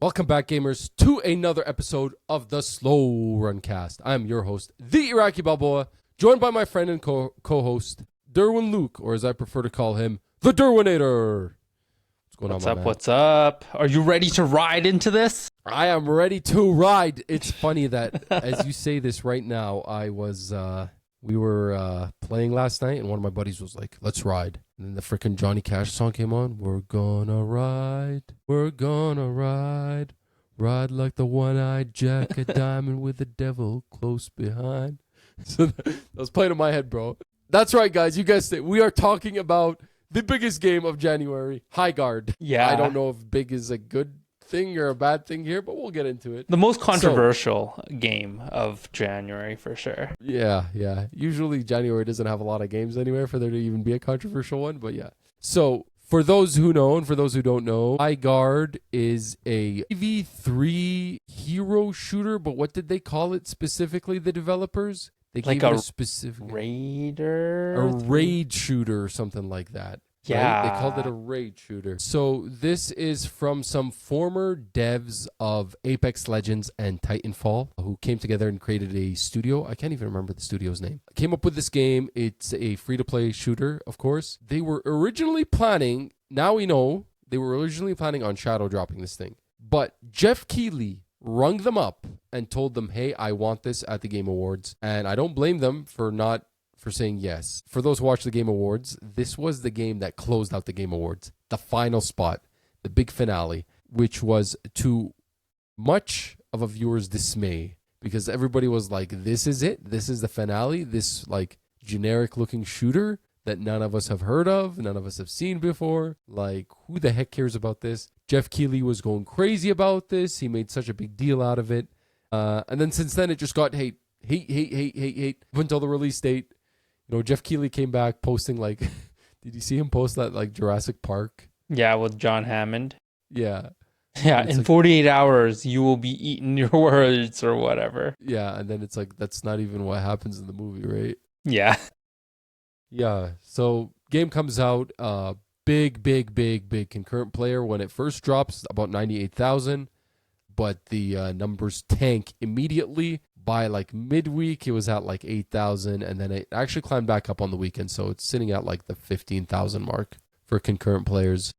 Welcome back, gamers, to another episode of the Slowrun Cast. I'm your host, the Iraqi Balboa, joined by my friend and co-host, Durwin Luke, or as I prefer to call him, the Durwinator. What's going on, my man? What's up? Are you ready to ride into this? I am ready to ride. It's funny that as you say this right now, we were playing last night, and one of my buddies was like, let's ride. And then the freaking Johnny Cash song came on. We're gonna ride. We're gonna ride. Ride like the one-eyed Jack, a diamond with the devil close behind. So that was playing in my head, bro. That's right, guys. You guessed it. We are talking about the biggest game of January, Highguard. Yeah. I don't know if big is a good thing or a bad thing here, but we'll get into it. The most controversial game of January, for sure. Yeah. Usually January doesn't have a lot of games anywhere for there to even be a controversial one, but yeah. So for those who know and for those who don't know, Highguard is a V3 hero shooter, but what did they call it specifically, the developers? They Like gave it a a specific Raider? a raid shooter or something like that. Yeah. Right? They called it a raid shooter. So this is from some former devs of Apex Legends and Titanfall who came together and created a studio. I can't even remember the studio's name. Came up with this game. It's a free-to-play shooter, of course. They were originally planning, now we know, they were originally planning on shadow dropping this thing. But Jeff Keighley rung them up and told them, hey, I want this at the Game Awards. And I don't blame them for saying yes. For those who watch the Game Awards, this was the game that closed out the Game Awards. The final spot, the big finale, which was to much of a viewer's dismay because everybody was like, this is it. This is the finale. This like generic looking shooter that none of us have heard of. None of us have seen before. Like, who the heck cares about this? Jeff Keighley was going crazy about this. He made such a big deal out of it. And then since then, it just got hate up until the release date. You know, Jeff Keighley came back posting like, did you see him post that like Jurassic Park? Yeah, with John Hammond. Yeah. Yeah, in like, 48 hours, you will be eating your words or whatever. Yeah, and then it's like, that's not even what happens in the movie, right? Yeah. Yeah, so game comes out, big concurrent player. When it first drops, about 98,000, but the numbers tank immediately. By like midweek, it was at like 8,000, and then it actually climbed back up on the weekend, so it's sitting at like the 15,000 mark for concurrent players.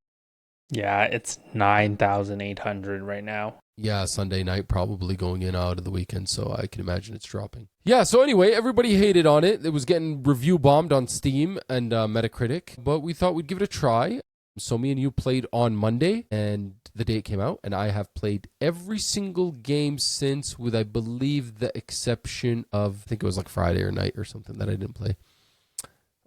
Yeah, it's 9,800 right now. Yeah, Sunday night probably going in out of the weekend, so I can imagine it's dropping. Yeah, so anyway, everybody hated on it. It was getting review bombed on Steam and Metacritic, but we thought we'd give it a try. So me and you played on Monday, and the day it came out, and I have played every single game since, with I believe the exception of, I think it was like Friday or night or something that I didn't play.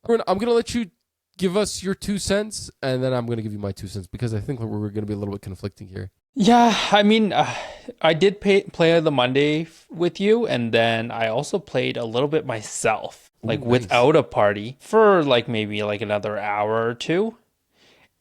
I'm going to let you give us your 2 cents, and then I'm going to give you my 2 cents, because I think we're going to be a little bit conflicting here. Yeah, I mean, I did play the Monday with you, and then I also played a little bit myself, like without a party, for like maybe like another hour or two.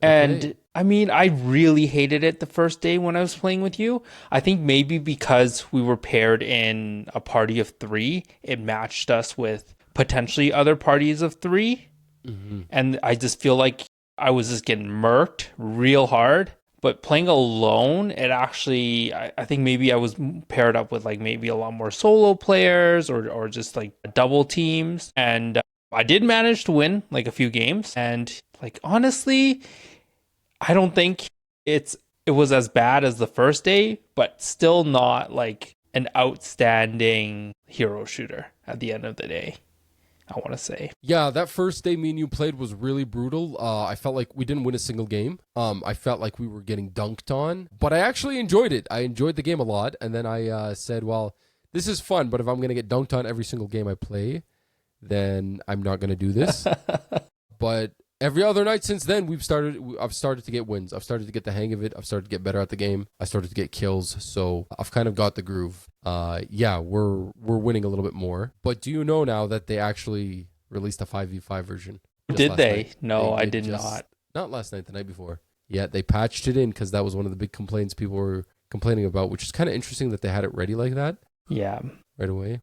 And okay. I mean, I really hated it the first day when I was playing with you. I think maybe because we were paired in a party of 3, it matched us with potentially other parties of 3. Mm-hmm. And I just feel like I was just getting murked real hard. But playing alone, it actually, I think maybe I was paired up with like maybe a lot more solo players or just like double teams. And I did manage to win like a few games. And like, honestly, I don't think it was as bad as the first day, but still not like an outstanding hero shooter at the end of the day, I want to say. Yeah, that first day me and you played was really brutal. I felt like we didn't win a single game. I felt like we were getting dunked on, but I actually enjoyed it. I enjoyed the game a lot. And then I said, well, this is fun, but if I'm going to get dunked on every single game I play, then I'm not going to do this. But every other night since then, I've started to get wins. I've started to get the hang of it. I've started to get better at the game. I started to get kills. So I've kind of got the groove. Yeah, we're winning a little bit more. But do you know now that they actually released a 5v5 version? Did they? Night? No, I did not. Not last night, the night before. Yeah, they patched it in because that was one of the big complaints people were complaining about, which is kind of interesting that they had it ready like that. Yeah. Right away.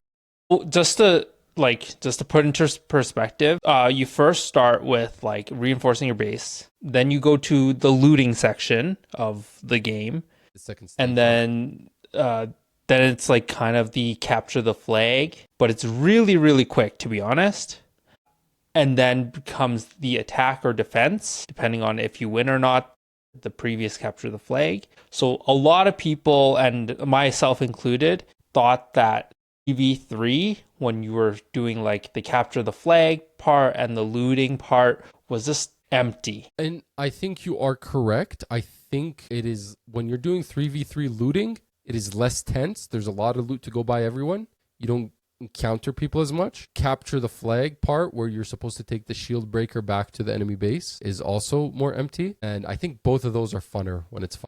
Well, just to put into perspective, you first start with like reinforcing your base. Then you go to the looting section of the game. The second stage. And then it's like kind of the capture the flag, but it's really, really quick, to be honest. And then becomes the attack or defense, depending on if you win or not, the previous capture the flag. So a lot of people, and myself included, thought that EV3, when you were doing like the capture the flag part and the looting part, was just empty. And I think you are correct. I think it is, when you're doing 3v3 looting, it is less tense. There's a lot of loot to go by everyone. You don't encounter people as much. Capture the flag part, where you're supposed to take the shield breaker back to the enemy base, is also more empty. And I think both of those are funner when it's 5.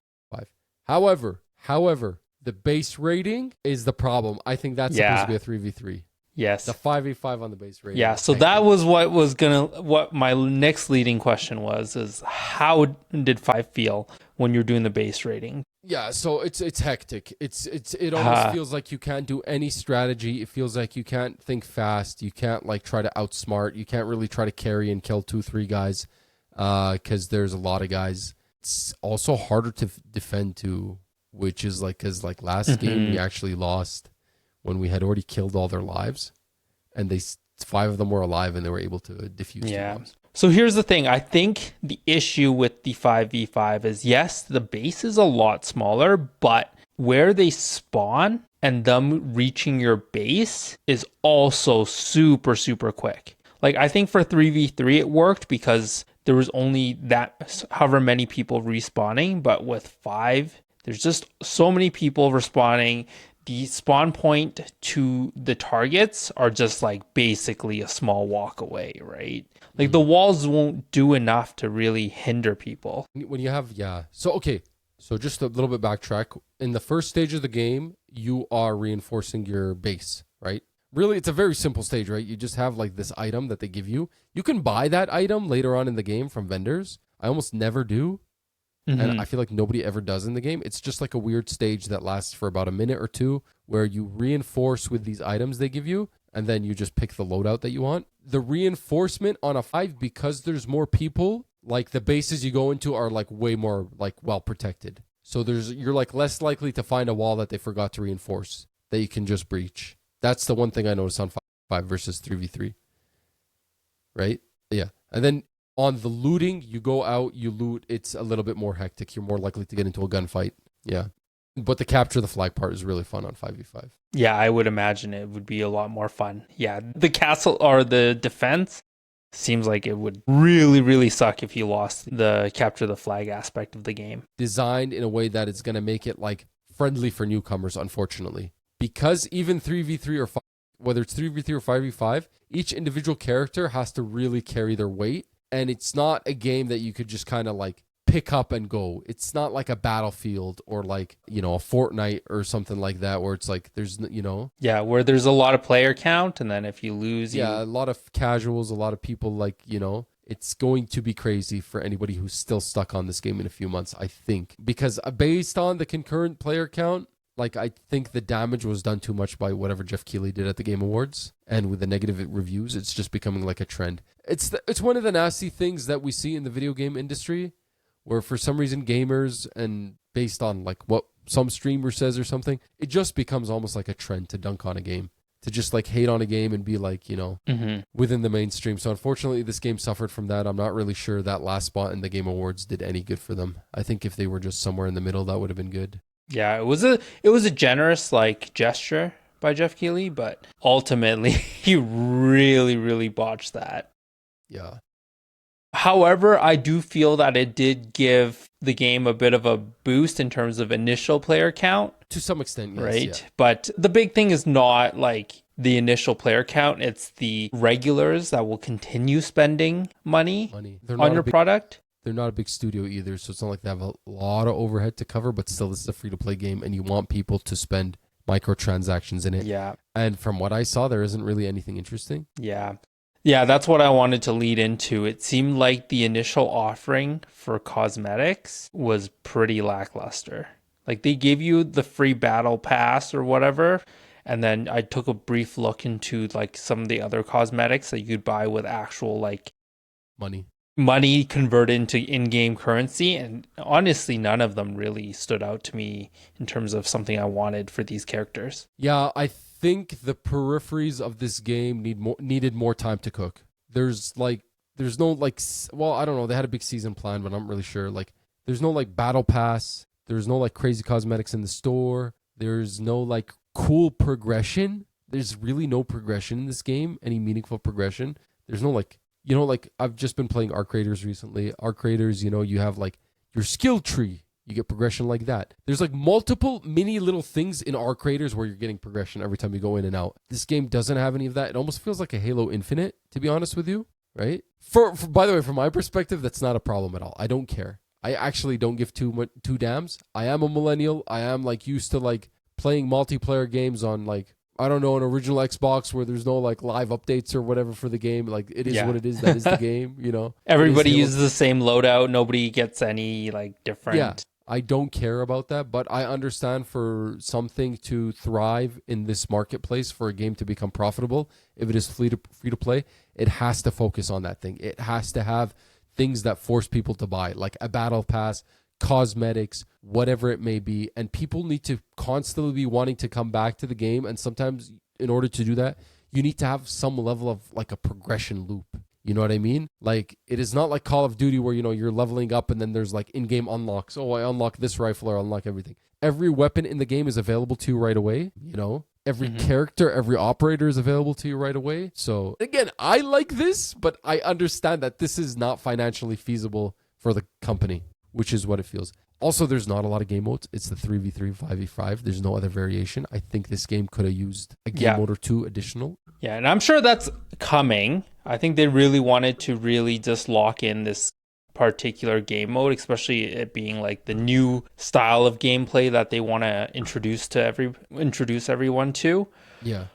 However, the base rating is the problem. I think that's supposed to be a 3v3. Yes. The 5v5 on the base rating. Yeah, so that was what my next leading question was, is how did 5 feel when you're doing the base rating? Yeah, so it's hectic. It almost feels like you can't do any strategy. It feels like you can't think fast. You can't like try to outsmart. You can't really try to carry and kill 2-3 guys, because there's a lot of guys. It's also harder to defend too, which is like, because like last game we actually lost when we had already killed all their lives, and 5 of them were alive and they were able to defuse 2 bombs. So here's the thing. I think the issue with the 5v5 is, yes, the base is a lot smaller, but where they spawn and them reaching your base is also super, super quick. Like, I think for 3v3 it worked because there was only that however many people respawning, but with 5, there's just so many people respawning. The spawn point to the targets are just like basically a small walk away, right? Like the walls won't do enough to really hinder people. When you have, So just a little bit backtrack. In the first stage of the game, you are reinforcing your base, right? Really, it's a very simple stage, right? You just have like this item that they give you. You can buy that item later on in the game from vendors. I almost never do. And I feel like nobody ever does in the game. It's just like a weird stage that lasts for about a minute or two, where you reinforce with these items they give you, and then you just pick the loadout that you want. The reinforcement on a 5, because there's more people, like the bases you go into are like way more like well protected. So you're like less likely to find a wall that they forgot to reinforce that you can just breach. That's the one thing I noticed on 5 versus 3v3. Right? Yeah. And then on the looting, you go out, you loot, it's a little bit more hectic. You're more likely to get into a gunfight. Yeah. But the capture the flag part is really fun on 5v5. Yeah, I would imagine it would be a lot more fun. Yeah, the castle or the defense seems like it would really, really suck if you lost the capture the flag aspect of the game. Designed in a way that it's going to make it like friendly for newcomers, unfortunately. Because even 3v3 or 5, whether it's 3v3 or 5v5, each individual character has to really carry their weight. And it's not a game that you could just kind of like pick up and go. It's not like a Battlefield or like, a Fortnite or something like that, where it's like there's, Yeah, where there's a lot of player count, and then if you lose... Yeah, a lot of casuals, a lot of people like, it's going to be crazy for anybody who's still stuck on this game in a few months, I think. Because based on the concurrent player count, like, I think the damage was done too much by whatever Jeff Keighley did at the Game Awards. And with the negative reviews, it's just becoming like a trend. It's one of the nasty things that we see in the video game industry, where for some reason gamers, and based on like what some streamer says or something, it just becomes almost like a trend to dunk on a game. To just like hate on a game and be like, within the mainstream. So unfortunately, this game suffered from that. I'm not really sure that last spot in the Game Awards did any good for them. I think if they were just somewhere in the middle, that would have been good. Yeah, it was a generous like gesture by Jeff Keighley, but ultimately he really, really botched that. Yeah. However, I do feel that it did give the game a bit of a boost in terms of initial player count. To some extent, yes. Right? Yeah. But the big thing is not like the initial player count. It's the regulars that will continue spending money on your product. They're not a big studio either, so it's not like they have a lot of overhead to cover, but still, this is a free-to-play game, and you want people to spend microtransactions in it. Yeah. And from what I saw, there isn't really anything interesting. Yeah. Yeah, that's what I wanted to lead into. It seemed like the initial offering for cosmetics was pretty lackluster. Like, they gave you the free battle pass or whatever, and then I took a brief look into like some of the other cosmetics that you could buy with actual like money. money converted into in-game currency, and honestly none of them really stood out to me in terms of something I wanted for these characters. Yeah, I think the peripheries of this game needed more time to cook. There's no like, well, I don't know, they had a big season plan, but I'm not really sure. Like, there's no like battle pass, there's no like crazy cosmetics in the store, there's no like cool progression. There's really no progression in this game, any meaningful progression. There's no like, like I've just been playing Arc Raiders recently. Arc Raiders, you have like your skill tree. You get progression like that. There's like multiple mini little things in Arc Raiders where you're getting progression every time you go in and out. This game doesn't have any of that. It almost feels like a Halo Infinite, to be honest with you, right? For by the way, from my perspective, that's not a problem at all. I don't care. I actually don't give two dams. I am a millennial. I am like used to like playing multiplayer games on like, I don't know, an original Xbox where there's no like live updates or whatever for the game. Like it is what it is. That is the game, Everybody uses the same loadout. Nobody gets any like different. Yeah, I don't care about that, but I understand for something to thrive in this marketplace, for a game to become profitable, if it is free to play, it has to focus on that thing. It has to have things that force people to buy, like a battle pass, cosmetics, whatever it may be, and people need to constantly be wanting to come back to the game, and sometimes in order to do that you need to have some level of like a progression loop. You know what I mean? Like, it is not like Call of Duty where you're leveling up and then there's like in-game unlocks. Oh, I unlock this rifle or unlock everything. Every weapon in the game is available to you right away. Every character, every operator is available to you right away. So again, I like this, but I understand that this is not financially feasible for the company, which is what it feels. Also, there's not a lot of game modes. It's the 3v3, 5v5. There's no other variation. I think this game could have used a game mode or two additional. Yeah, and I'm sure that's coming. I think they really wanted to really just lock in this particular game mode, especially it being like the new style of gameplay that they want to introduce everyone to. Yeah.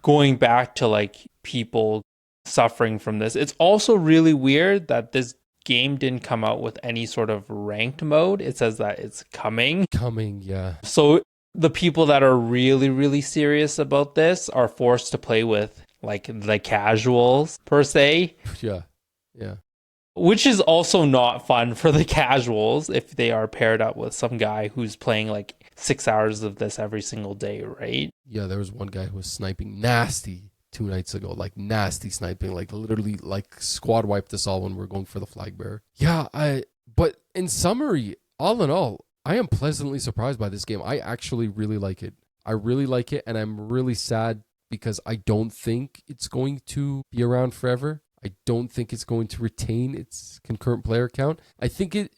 Going back to like people suffering from this. It's also really weird that this game didn't come out with any sort of ranked mode. It says that it's coming. Yeah. So the people that are really, really serious about this are forced to play with like the casuals per se. Yeah. Which is also not fun for the casuals if they are paired up with some guy who's playing like 6 hours of this every single day, right? Yeah, there was one guy who was sniping nasty 2 nights ago, like nasty sniping, like literally like squad wiped us all when we were going for the flag bearer. Yeah, but in summary, all in all, I am pleasantly surprised by this game. I actually really like it. I really like it, and I'm really sad because I don't think it's going to be around forever. I don't think it's going to retain its concurrent player count. I think a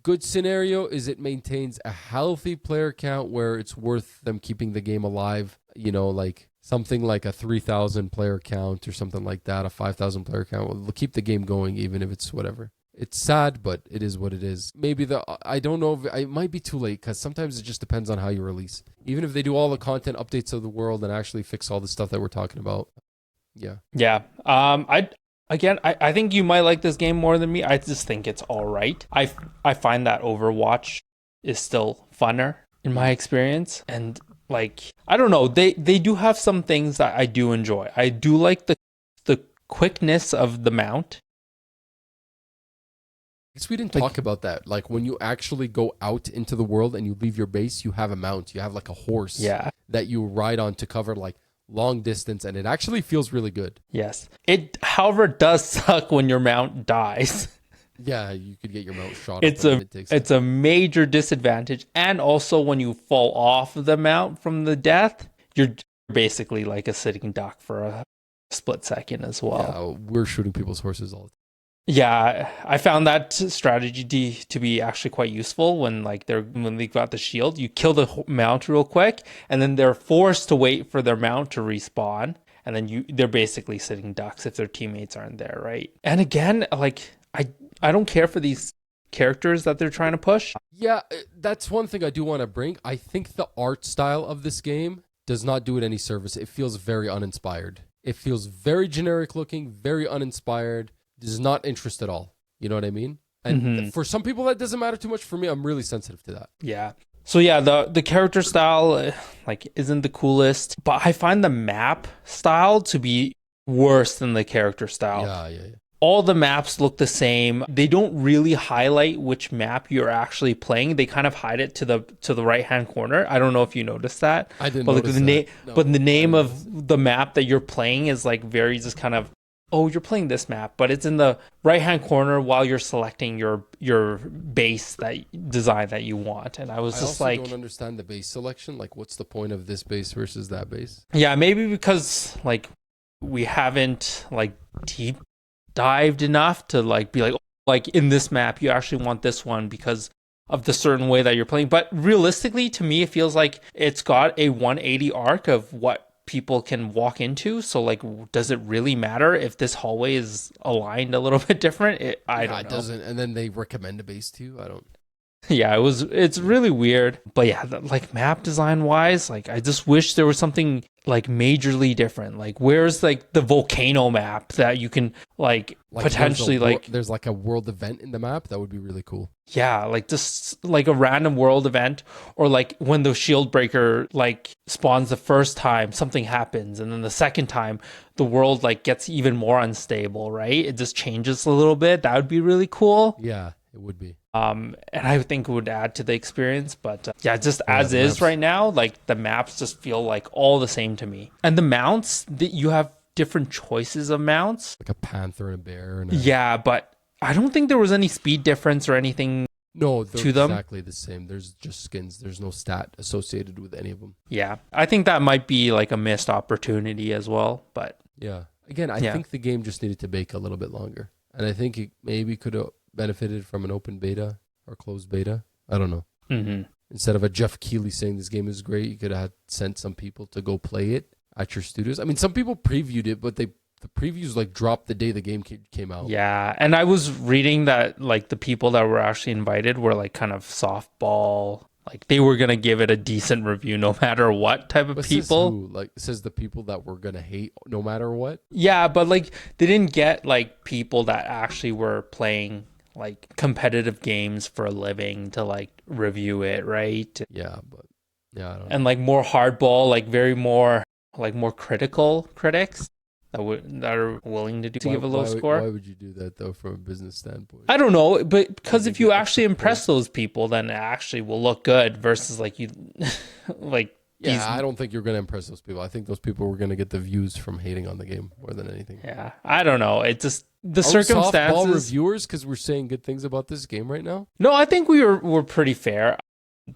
good scenario is it maintains a healthy player count where it's worth them keeping the game alive. Like something like a 3,000 player count or something like that, a 5,000 player count. Will keep the game going even if it's whatever. It's sad, but it is what it is. Maybe I don't know if it might be too late, because sometimes it just depends on how you release. Even if they do all the content updates of the world and actually fix all the stuff that we're talking about. Yeah. Yeah. I think you might like this game more than me. I just think it's all right. I find that Overwatch is still funner in my experience. And like, I don't know, they do have some things that I do enjoy. I do like the quickness of the mount. I guess we didn't talk about that. Like, when you actually go out into the world and you leave your base, you have a mount. You have like a horse that you ride on to cover like long distance, and it actually feels really good. Yes. It, however, does suck when your mount dies. Yeah, you could get your mount shot. It's a major disadvantage. And also when you fall off the mount from the death, you're basically like a sitting duck for a split second as well. Yeah, we're shooting people's horses all the time. Yeah, I found that strategy to be actually quite useful when they got the shield. You kill the mount real quick, and then they're forced to wait for their mount to respawn, and then they're basically sitting ducks if their teammates aren't there, right? And again, like I don't care for these characters that they're trying to push. Yeah, that's one thing I do want to bring. I think the art style of this game does not do it any service. It feels very uninspired. It feels very generic looking, very uninspired. Does not interest at all. You know what I mean? And for some people that doesn't matter too much. For me, I'm really sensitive to that. Yeah. So yeah, the character style isn't the coolest, but I find the map style to be worse than the character style. Yeah. all the maps look the same. They don't really highlight which map you're actually playing. They kind of hide it to the right hand corner. I don't know if you noticed that. I didn't but notice like that. No, but the name I of the map that you're playing is like very just kind of, oh, you're playing this map, but it's in the right hand corner while you're selecting your base design that you want. And I was just also like, don't understand the base selection. Like, what's the point of this base versus that base? yeah, maybe because like we haven't like deep dived enough to like be like, oh, like in this map you actually want this one because of the certain way that you're playing. But realistically, to me, it feels like it's got a 180 arc of what people can walk into. So like, does it really matter if this hallway is aligned a little bit different? I don't know. It doesn't. And then they recommend a base to you. I don't. Yeah, it's really weird. But yeah, like map design wise, like I just wish there was something like majorly different. Like where's like the volcano map that you can like potentially there's like a world event in the map that would be really cool. Yeah, like just like a random world event, or like when the shield breaker like spawns the first time, something happens, and then the second time the world like gets even more unstable, right? It just changes a little bit. That would be really cool. Yeah, it would be. And I think it would add to the experience, but yeah, just as is maps right now, like the maps just feel like all the same to me. And the mounts, you have different choices of mounts, like a panther and a bear. And yeah, but I don't think there was any speed difference or anything. No, they're to them. Exactly the same. There's just skins. There's no stat associated with any of them. Yeah, I think that might be like a missed opportunity as well. But yeah, again, I think the game just needed to bake a little bit longer, and I think it maybe could have benefited from an open beta or closed beta. I don't know. Mm-hmm. Instead of a Jeff Keighley saying this game is great, you could have sent some people to go play it at your studios. I mean, some people previewed it, but the previews like dropped the day the game came out. Yeah, and I was reading that like the people that were actually invited were like kind of softball. Like they were gonna give it a decent review no matter what type of people. Says the people that were gonna hate no matter what. Yeah, but like they didn't get like people that actually were playing like competitive games for a living to like review it, right? Yeah, but yeah, I don't know. And like more hardball, like more critical critics that are willing to give a low score. Why would you do that though, from a business standpoint? I don't know, but because if you actually impress those people, then it actually will look good. Versus like you, like I don't think you're gonna impress those people. I think those people were gonna get the views from hating on the game more than anything. Yeah, I don't know. It just the circumstances. Softball reviewers because we're saying good things about this game right now. No, I think we're pretty fair.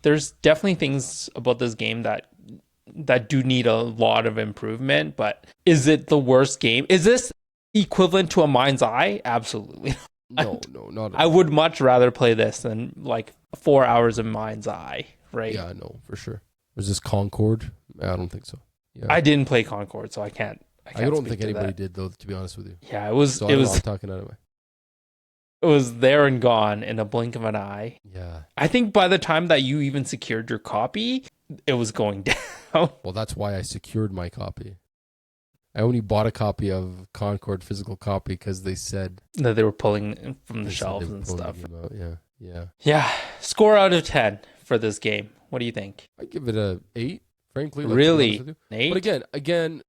There's definitely things about this game that do need a lot of improvement, but is it the worst game? Is this equivalent to a Mind's Eye? Absolutely not. No, not at I all. would much rather play this than like 4 hours of Mind's Eye, right? Yeah, no, for sure. Was this Concord? I don't think so. Yeah. I didn't play Concord, so I can't I don't think anybody did though, to be honest with you. Yeah, it was I'm talking out of my... It was there and gone in a blink of an eye. Yeah. I think by the time that you even secured your copy, it was going down. Well, that's why I secured my copy. I only bought a copy of Concord physical copy because they said that they were pulling from the shelves and stuff. Yeah. Score out of 10 for this game. What do you think? I give it a 8. Frankly, really, 8. But again,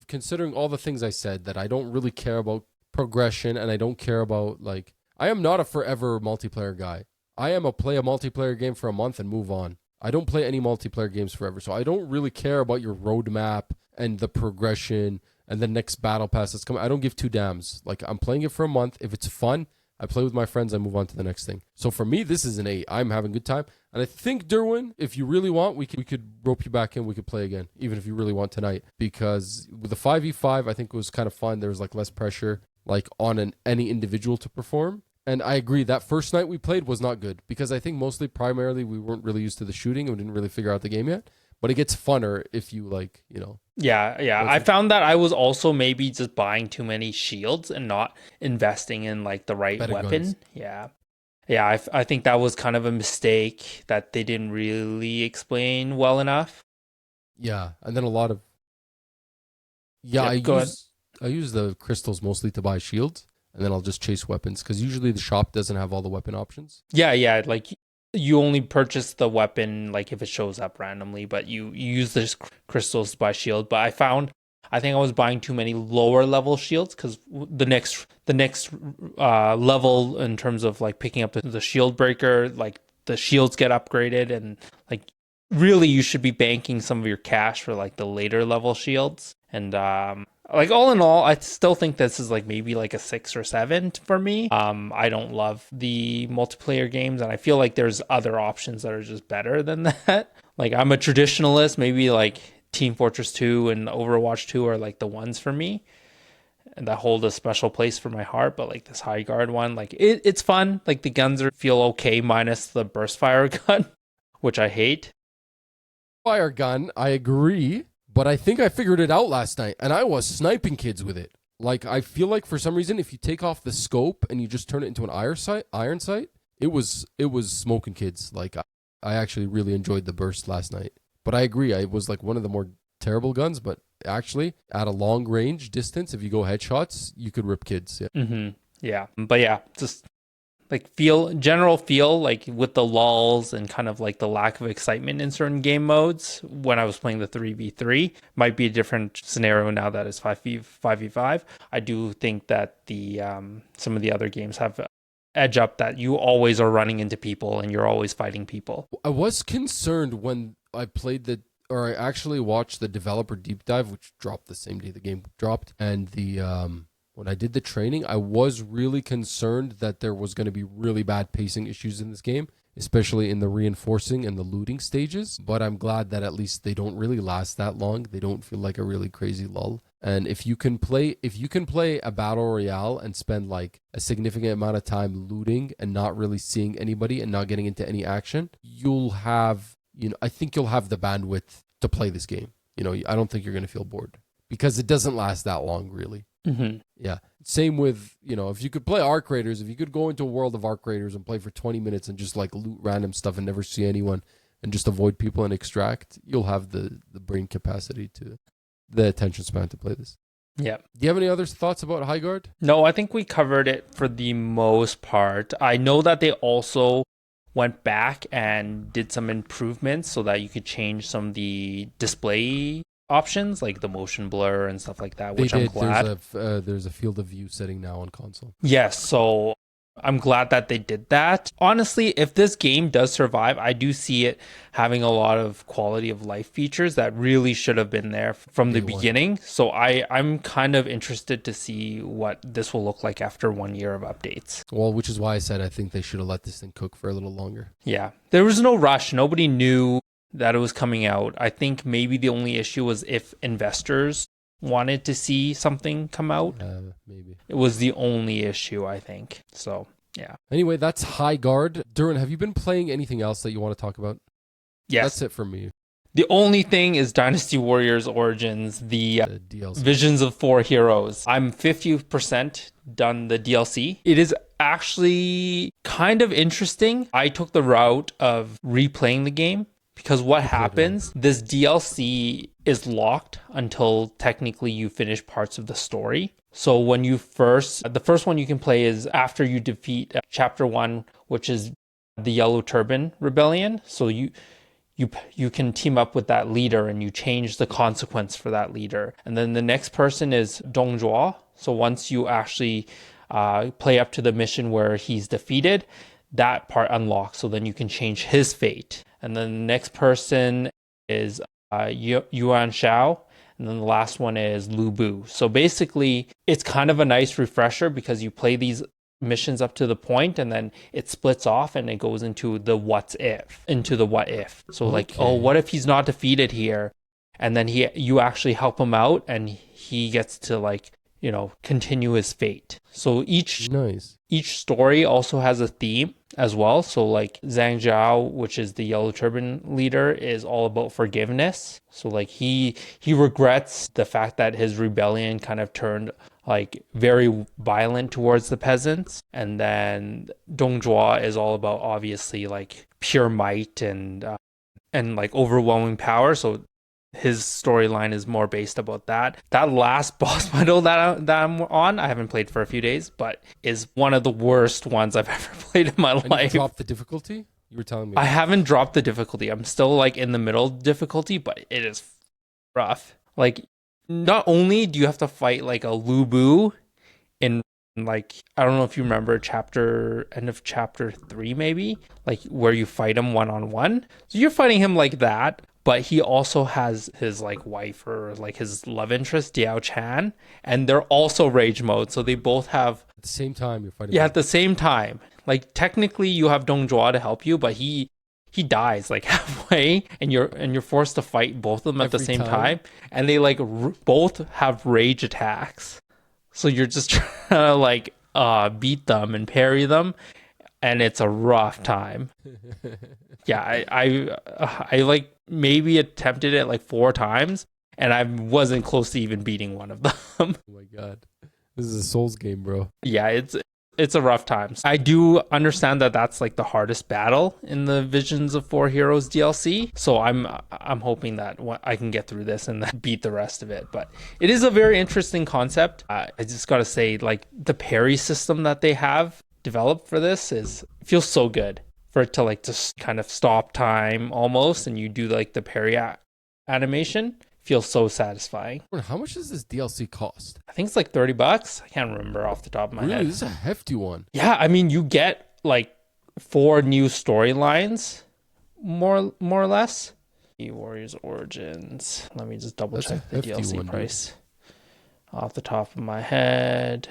considering all the things I said, that I don't really care about progression and I don't care about like. I am not a forever multiplayer guy. I am play a multiplayer game for a month and move on. I don't play any multiplayer games forever. So I don't really care about your roadmap and the progression and the next battle pass that's coming. I don't give two damns. Like I'm playing it for a month. If it's fun, I play with my friends. I move on to the next thing. So for me, this is an 8. I'm having a good time. And I think, Durwin, if you really want, we could rope you back in. We could play again, even if you really want tonight. Because with the 5v5, I think it was kind of fun. There was like less pressure like on any individual to perform. And I agree, that first night we played was not good because I think primarily we weren't really used to the shooting and we didn't really figure out the game yet. But it gets funner if you like, you know. Yeah. I found that I was also maybe just buying too many shields and not investing in like the right weapon. Guns. Yeah. I think that was kind of a mistake that they didn't really explain well enough. Yeah, and then a lot of. Yeah, I use the crystals mostly to buy shields. And then I'll just chase weapons because usually the shop doesn't have all the weapon options. Yeah. Like you only purchase the weapon like if it shows up randomly, but you use the crystals to buy shield. But I found I think I was buying too many lower level shields because the next level in terms of like picking up the shield breaker, like the shields get upgraded, and like really you should be banking some of your cash for like the later level shields. And like all in all, I still think this is like maybe like a 6 or 7 for me. I don't love the multiplayer games, and I feel like there's other options that are just better than that. Like I'm a traditionalist, maybe like Team Fortress 2 and Overwatch 2 are like the ones for me, and that hold a special place for my heart. But like this Highguard one, like it's fun. Like the guns feel okay minus the burst fire gun, which I hate. Fire gun, I agree. But I think I figured it out last night, and I was sniping kids with it. Like, I feel like for some reason, if you take off the scope and you just turn it into an iron sight, it was smoking kids. Like, I actually really enjoyed the burst last night. But I agree, it was like one of the more terrible guns, but actually, at a long range distance, if you go headshots, you could rip kids. Yeah. Yeah. But yeah, just like general feel like with the lulls and kind of like the lack of excitement in certain game modes when I was playing the 3v3 might be a different scenario now that it's 5v5. I do think that the some of the other games have edge up that you always are running into people and you're always fighting people. I was concerned when I I actually watched the developer deep dive, which dropped the same day the game dropped, and when I did the training, I was really concerned that there was going to be really bad pacing issues in this game, especially in the reinforcing and the looting stages. But I'm glad that at least they don't really last that long. They don't feel like a really crazy lull. And if you can play a battle royale and spend like a significant amount of time looting and not really seeing anybody and not getting into any action, I think you'll have the bandwidth to play this game. I don't think you're going to feel bored because it doesn't last that long, really. Mm-hmm. Yeah. Same with, if you could play Arc Raiders, if you could go into a world of Arc Raiders and play for 20 minutes and just like loot random stuff and never see anyone and just avoid people and extract, you'll have the brain capacity the attention span to play this. Yeah. Do you have any other thoughts about Highguard? No, I think we covered it for the most part. I know that they also went back and did some improvements so that you could change some of the display options like the motion blur and stuff like that, which I'm glad. There's a field of view setting now on console. Yes, so I'm glad that they did that. Honestly, if this game does survive, I do see it having a lot of quality of life features that really should have been there from the beginning. So I'm kind of interested to see what this will look like after 1 year of updates. Well, which is why I said I think they should have let this thing cook for a little longer. Yeah, there was no rush. Nobody knew that it was coming out. I think maybe the only issue was if investors wanted to see something come out. Maybe. It was the only issue, I think. So, yeah. Anyway, that's Highguard. Durwin, have you been playing anything else that you want to talk about? Yes. That's it from me. The only thing is Dynasty Warriors Origins, the DLC. Visions of Four Heroes. I'm 50% done the DLC. It is actually kind of interesting. I took the route of replaying the game. Because what happens, this DLC is locked until technically you finish parts of the story. So when the first one you can play is after you defeat Chapter 1, which is the Yellow Turban Rebellion. So you can team up with that leader and you change the consequence for that leader. And then the next person is Dongjua. So once you actually play up to the mission where he's defeated, that part unlocks. So then you can change his fate. And then the next person is Yuan Shao. And then the last one is Lu Bu. So basically, it's kind of a nice refresher because you play these missions up to the point and then it splits off and it goes into the what if. So like, oh, what if he's not defeated here? And then you actually help him out and he gets to like, continue his fate. So each story also has a theme as well. So like Zhang Zhao, which is the Yellow Turban leader, is all about forgiveness. So like he regrets the fact that his rebellion kind of turned like very violent towards the peasants. And then Dongjua is all about obviously like pure might and like overwhelming power. So his storyline is more based about that. That last boss battle that I'm on, I haven't played for a few days, but is one of the worst ones I've ever played in my life. You dropped the difficulty? You were telling me. I haven't dropped the difficulty. I'm still like in the middle difficulty, but it is rough. Like not only do you have to fight like a Lubu in like, I don't know if you remember end of chapter 3 maybe, like where you fight him one-on-one. So you're fighting him like that, but he also has his like wife or like his love interest, Diao Chan, and they're also rage mode. So they both have At the same time, you're fighting. yeah, at the same time. Like technically you have Dong Zhuo to help you, but he dies like halfway, and you're forced to fight both of them at the Every same time. time, and they like both have rage attacks. So you're just trying to like beat them and parry them, and it's a rough time. Yeah, I like maybe attempted it like 4 times, and I wasn't close to even beating one of them. Oh my god, this is a Souls game, bro. Yeah, it's a rough time. I do understand that that's like the hardest battle in the Visions of Four Heroes DLC. So I'm hoping that I can get through this and then beat the rest of it. But it is a very interesting concept. I just gotta say, like the parry system that they have developed for this feels so good for it to like just kind of stop time almost, and you do like the parry animation. Feels so satisfying. How much does this DLC cost? I think it's like $30. I can't remember off the top of my head. Really, this is a hefty one. Yeah, I mean, you get like 4 new storylines, more or less. Warriors Origins. Let me just double check the DLC one, price off the top of my head.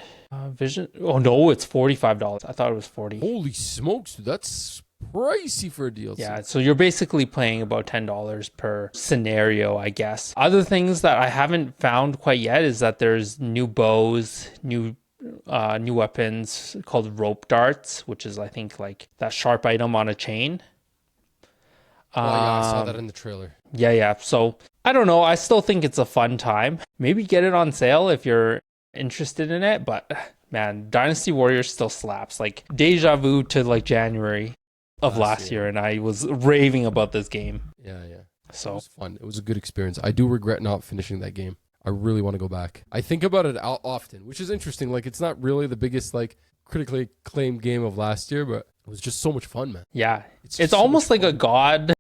Vision. Oh no, it's $45. I thought it was $40. Holy smokes, dude, that's pricey for a DLC. Yeah, so you're basically paying about $10 per scenario, I guess. Other things that I haven't found quite yet is that there's new bows, new weapons called rope darts, which is I think like that sharp item on a chain. Oh yeah, I saw that in the trailer. Yeah. So I don't know. I still think it's a fun time. Maybe get it on sale if you're interested in it. But man, Dynasty Warriors still slaps. Like deja vu to like January of last year, and I was raving about this game. Yeah. So it was fun. It was a good experience. I do regret not finishing that game. I really want to go back. I think about it often, which is interesting. Like, it's not really the biggest, like, critically acclaimed game of last year, but it was just so much fun, man. Yeah. It's almost like a god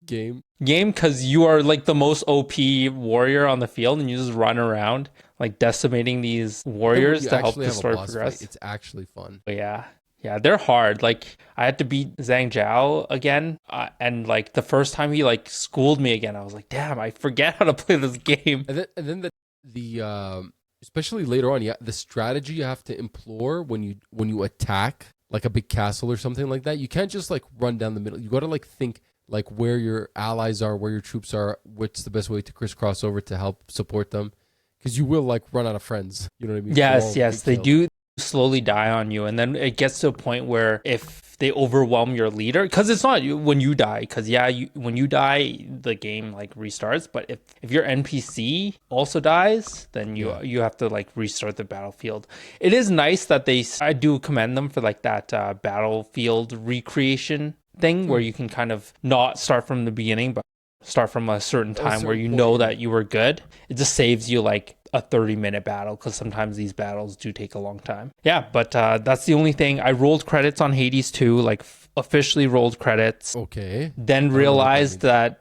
game, because you are like the most OP warrior on the field, and you just run around like decimating these warriors to help the story progress. It's actually fun. But yeah, they're hard. Like I had to beat Zhang Zhao again, and like the first time he like schooled me again, I was like, damn, I forget how to play this game. And then the especially later on, the strategy you have to employ when you attack like a big castle or something like that. You can't just like run down the middle. You got to like think like where your allies are, where your troops are, what's the best way to crisscross over to help support them, because you will like run out of friends. You know what I mean? Yes, they do slowly die on you, and then it gets to a point where if they overwhelm your leader, because it's not when you die, because when you die the game like restarts, but if your NPC also dies, then you have to like restart the battlefield. It is nice that I do commend them for like that battlefield recreation thing where you can kind of not start from the beginning but start from a certain time where you know that you were good. It just saves you like a 30-minute battle, because sometimes these battles do take a long time. Yeah, but that's the only thing. I rolled credits on Hades 2, like officially rolled credits. Okay. Then realized that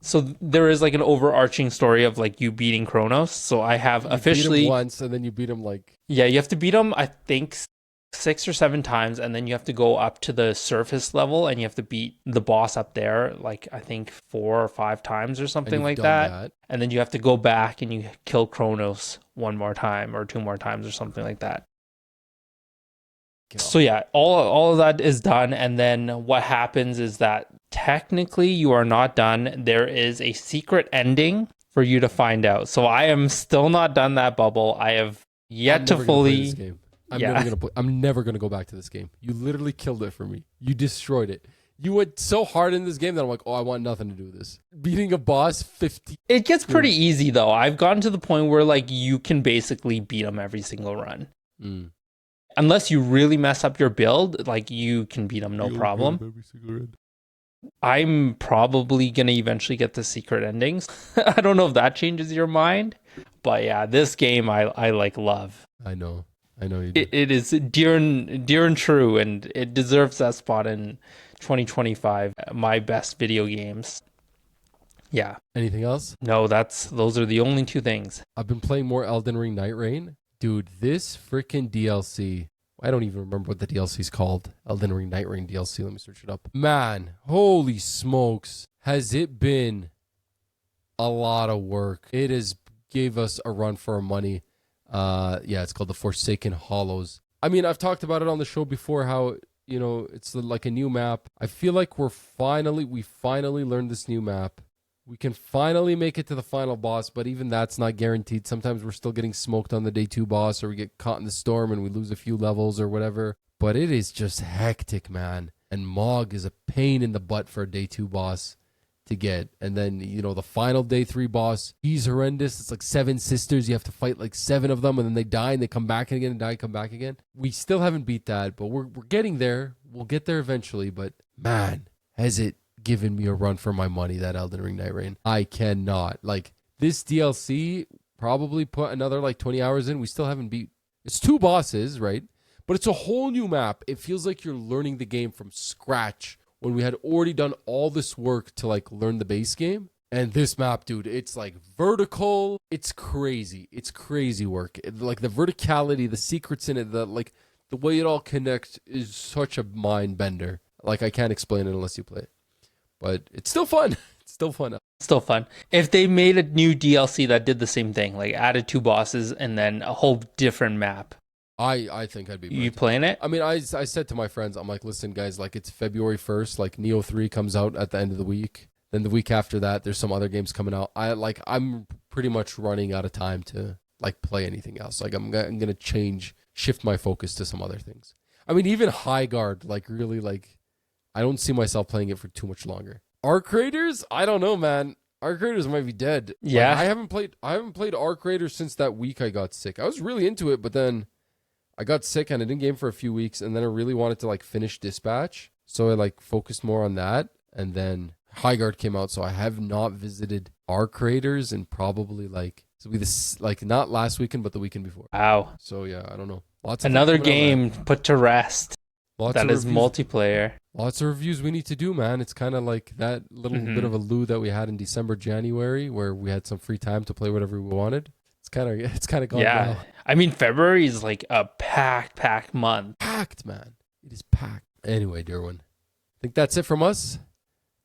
so there is like an overarching story of like you beating Kronos. So I have officially beat him once, and then you beat him like you have to beat him I think 6 or 7 times, and then you have to go up to the surface level and you have to beat the boss up there like I think 4 or 5 times or something like that. And then you have to go back and you kill Kronos 1 more time or 2 more times or something like that. So yeah, all of that is done, and then what happens is that technically you are not done. There is a secret ending for you to find out. So I am still not done that bubble. I have yet to fully I'm never gonna go back to this game. You literally killed it for me. You destroyed it. You went so hard in this game that I'm like, oh, I want nothing to do with this. Beating a boss 50. It gets pretty easy though. I've gotten to the point where like you can basically beat them every single run. Unless you really mess up your build, like you can beat them no problem. Every single run. I'm probably gonna eventually get the secret endings. I don't know if that changes your mind, but yeah, this game I like love. I know you do. It is dear and true, and it deserves that spot in 2025, my best video games. Yeah. Anything else? No, those are the only two things. I've been playing more Elden Ring Night Rain. Dude, this freaking DLC. I don't even remember what the DLC is called. Elden Ring Night Rain DLC. Let me search it up. Man, holy smokes. Has it been a lot of work. It has gave us a run for our money. Yeah, it's called the Forsaken Hollows. I mean, I've talked about it on the show before how, it's like a new map. I feel like we finally learned this new map. We can finally make it to the final boss, but even that's not guaranteed. Sometimes we're still getting smoked on the day 2 boss, or we get caught in the storm and we lose a few levels or whatever. But it is just hectic, man. And Mog is a pain in the butt for a day 2 boss to get. And then, the final day 3 boss, he's horrendous. It's like 7 sisters. You have to fight like 7 of them, and then they die and they come back again and die, come back again. We still haven't beat that, but we're getting there. We'll get there eventually. But man, has it given me a run for my money, that Elden Ring Night Rain. I cannot. Like, this DLC probably put another like 20 hours in. We still haven't beat. It's 2 bosses, right? But it's a whole new map. It feels like you're learning the game from scratch when we had already done all this work to like learn the base game. And this map, dude, it's like vertical. It's crazy. It's crazy work. Like the verticality, the secrets in it, the way it all connects is such a mind bender. Like, I can't explain it unless you play it. But it's still fun. It's still fun. Still fun. If they made a new DLC that did the same thing, like added 2 bosses and then a whole different map, I think I'd be. You playing it? I mean, I said to my friends, I'm like, listen, guys, like, it's February 1st. Like, Neo 3 comes out at the end of the week. Then the week after that, there's some other games coming out. I'm pretty much running out of time to like play anything else. Like, I'm gonna shift my focus to some other things. I mean, even Highguard, like, really, like, I don't see myself playing it for too much longer. Arc Raiders? I don't know, man. Arc Raiders might be dead. Yeah. Like, I haven't played Arc Raiders since that week I got sick. I was really into it, but then I got sick and I didn't game for a few weeks, and then I really wanted to like finish Dispatch. So I like focused more on that, and then Highguard came out, so I have not visited Arc Raiders in probably like, it'll be this, like, not last weekend, but the weekend before. Wow. So yeah, I don't know. Another game put to rest. That is reviews. Multiplayer. Lots of reviews we need to do, man. It's kind of like that little bit of a loo that we had in December, January, where we had some free time to play whatever we wanted. It's kind of gone now. I mean, February is like a packed month. Packed, man. It is packed. Anyway, Durwin, I think that's it from us.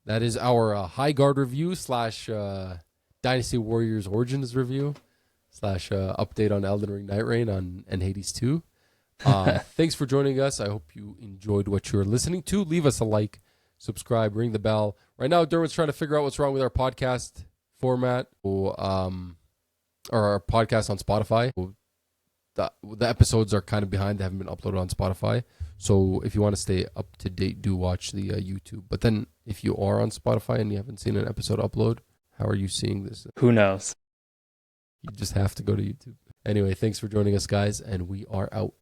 That is our Highguard review / Dynasty Warriors Origins review / update on Elden Ring Night Rain and Hades 2. Thanks for joining us. I hope you enjoyed what you were listening to. Leave us a like, subscribe, ring the bell. Right now, Durwin's trying to figure out what's wrong with our podcast format, or our podcast on Spotify. The episodes are kind of behind. They haven't been uploaded on Spotify. So if you want to stay up to date, do watch the YouTube. But then if you are on Spotify and you haven't seen an episode upload, how are you seeing this? Who knows? You just have to go to YouTube. Anyway, thanks for joining us, guys, and we are out.